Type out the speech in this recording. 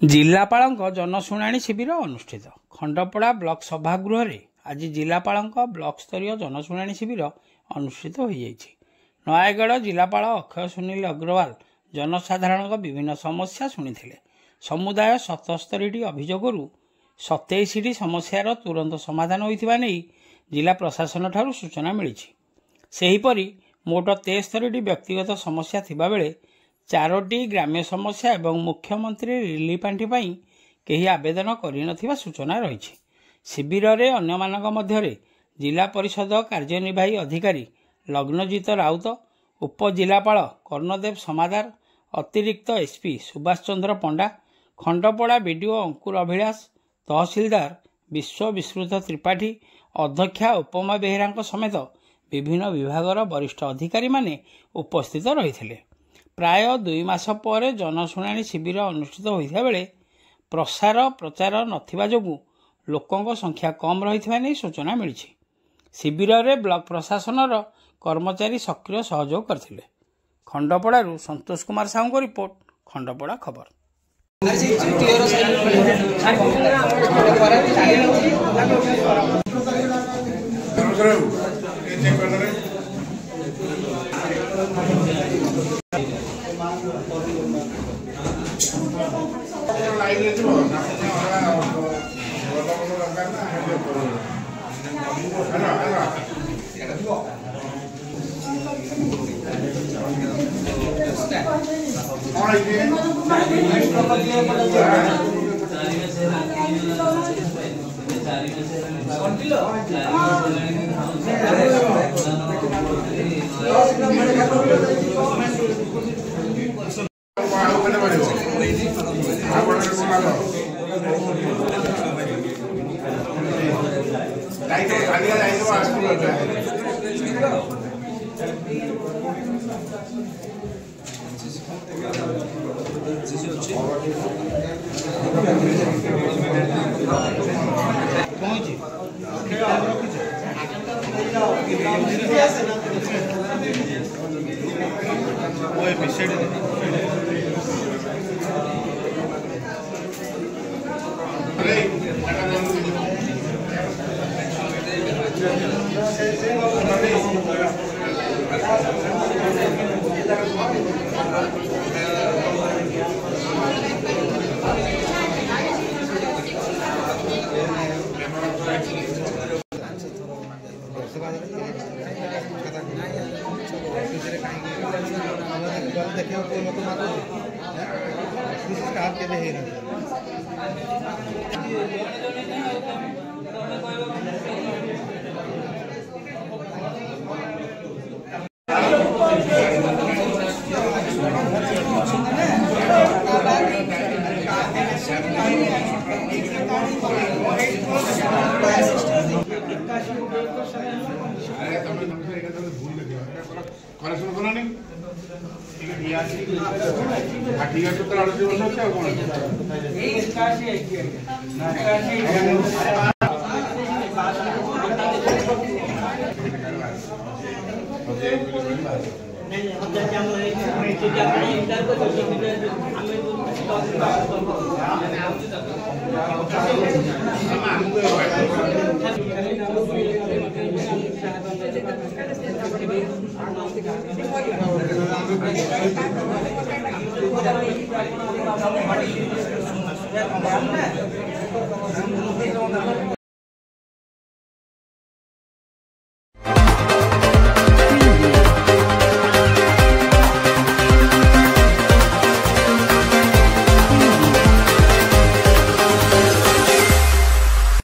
जिलापाल जनशुणाणी शिविर अनुष्ठित खंडपड़ा ब्लॉक सभागृह आज जिलापाल ब्लॉक स्तरीय जनशुणाणी शिविर अनुष्ठित हो नयागढ़ जिलापाल अक्षय सुनील अग्रवाल जनसाधारण विभिन्न समस्या शुणी समुदाय 77 अभियोगरू 27 समस्यार तुरंत समाधान होता नहीं जिला प्रशासन ठारू सूचना मिली। सेहीपरि मोट 73 व्यक्तिगत समस्या थिबा बेले 4टी ग्राम्य समस्या एवं मुख्यमंत्री रिलीफ पांठि पई केही आवेदन करिनथिबा सूचना रही। शिविर रे अन्यमानक मध्यरे जिला परिषद कार्यनिर्वाही अधिकारी लग्नजीत राउत, उपजिलापाल कर्णदेव समादार, अतिरिक्त एसपी सुभाष चंद्र पंडा, खंडपड़ा बीडीओ अंकुर अभिलाष, तहसीलदार विश्व विश्रुत त्रिपाठी, अध्यक्षा उपमा बेहेरा समेत विभिन्न विभागर वरिष्ठ अधिकारी माने उपस्थित रही। प्राय 2 मास पर जनशुणाणी शिविर अनुष्ठित होता बेले प्रसार प्रचार नथिबा जोगु लोकों संख्या कम रही नहीं सूचना मिली। शिविर में ब्लॉक प्रशासन कर्मचारी सक्रिय सहयोग करथिले। खंडपड़ारू संतोष कुमार साहू को रिपोर्ट, खंडपड़ा खबर।